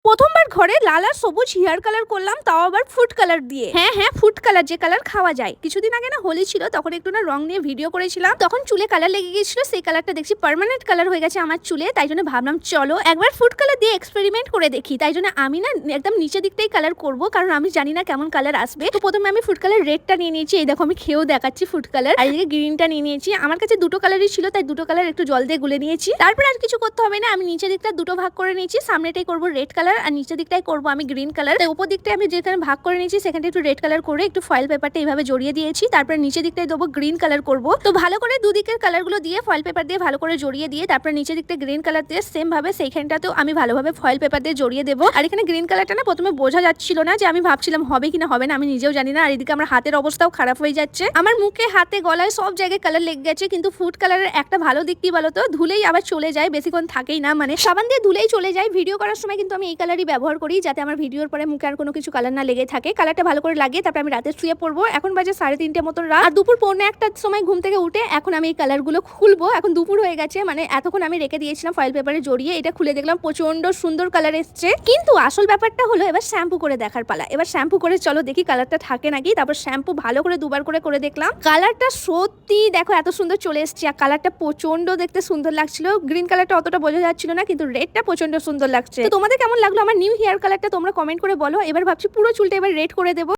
প্রথমবার ঘরে লাল আর সবুজ হেয়ার কালার করলাম, তাও আবার ফুড কালার দিয়ে। হ্যাঁ, ফুড কালার, যে কালার খাওয়া যায়। কিছুদিন আগে না হোলি ছিল, তখন একটু না রং নিয়ে ভিডিও করেছিলাম, তখন চুলে কালার লেগে গিয়েছিল। সেই কালারটা দেখছি পার্মানেন্ট কালার হয়ে গেছে আমার চুলে। তাই জন্য ভাবলাম চলো একবার ফুড কালার দিয়ে এক্সপেরিমেন্ট করে দেখি। তাই জন্য আমি না একদম নিচের দিকটাই কালার করব, কারণ আমি জানি না কেমন কালার আসবে। তো প্রথমে আমি ফুড কালার রেডটা নিয়ে নিয়েছি। এই দেখো আমি খেয়েও দেখাচ্ছি ফুড কালার। আর এদিকে গ্রিনটা নিয়ে নিয়েছি। আমার কাছে দুটো কালারই ছিল, তাই দুটো কালার একটু জল দিয়ে গুলে নিয়েছি। তারপর আর কিছু করতে হবে না, আমি নিচের দিকটা দুটো ভাগ করে নিয়েছি। সামনেটাই করবো রেড কালার আর নিচের দিকটাই করবো আমি গ্রিন কালার। তাই উপর দিকটা আমি যেখানে ভাগ করে নিয়েছি সেখানে একটু রেড কালার করে একটু ফয়েল পেপারটা এইভাবে জড়িয়ে দিয়েছি। তারপর নিচের দিকটাই দেবো গ্রিন কালার করব। তো ভালো করে দুদিকের কালারগুলো দিয়ে ফয়েল পেপার দিয়ে ভালো করে জড়িয়ে দিয়ে তারপর নিচের দিকটা গ্রিন কালার দিয়ে সেম ভাবে সেইখানটাতেও আমি ভালোভাবে ফয়েল পেপার দিয়ে জড়িয়ে দেবো। আর এখানে গ্রিন কালারটা না প্রথমে বোঝা যাচ্ছিল না, যে আমি ভাবছিলাম হবে কিনা হবে না, আমি নিজেও জানি না। আর এদিকে আমার হাতের অবস্থাও খারাপ হয়ে যাচ্ছে, আমার মুখে হাতে গলায় সব জায়গায় কালার লেগে গেছে। কিন্তু ফুড কালারের একটা ভালো দিক কি বলতো, ধুলেই আবার চলে যায়, বেশিক্ষণ থাকেই না, মানে সাবান দিয়ে ধুলেই চলে যায়। ভিডিও করার সময় কিন্তু আমি এই কালারই ব্যবহার করি, যাতে আমার ভিডিওর পরে মুখে আর কোনো কিছু কালার না লেগে থাকে। কালারটা ভালো করে লাগিয়ে তারপর আমি রাতে শুয়ে পড়বো। এখন বাজে 3:30 মতন রাত, আর দুপুর 1:45টার সময় ঘুম থেকে উঠে এখন আমি এই কালারগুলো খুলবো। এখন দুপুর হয়ে গেছে, মানে এতক্ষণ আমি রেখে দিয়েছিলাম ফয়েল পেপারে জড়িয়ে। এটা খুলে দেখলাম প্রচন্ড সুন্দর কালার এসছে। কিন্তু আসল ব্যাপারটা হলো এবার শ্যাম্পু করে দেখার পালা। এবার শ্যাম্পু করে চলো দেখি কালারটা থাকে নাকি। তারপর শ্যাম্পু ভালো করে দুবার করে দেখলাম, কালারটা সত্যি দেখো এত সুন্দর চলে এসছে। আর কালারটা প্রচন্ড দেখতে সুন্দর লাগছিল। গ্রিন কালারটা অতটা বোঝা যাচ্ছিল না, কিন্তু রেডটা প্রচন্ড সুন্দর লাগছে। তো তোমাদের কেমন লাগলো আমার নিউ হেয়ার কালারটা তোমরা কমেন্ট করে বলো। এবার ভাবছি পুরো চুলটা এবার রেড করে দেবো।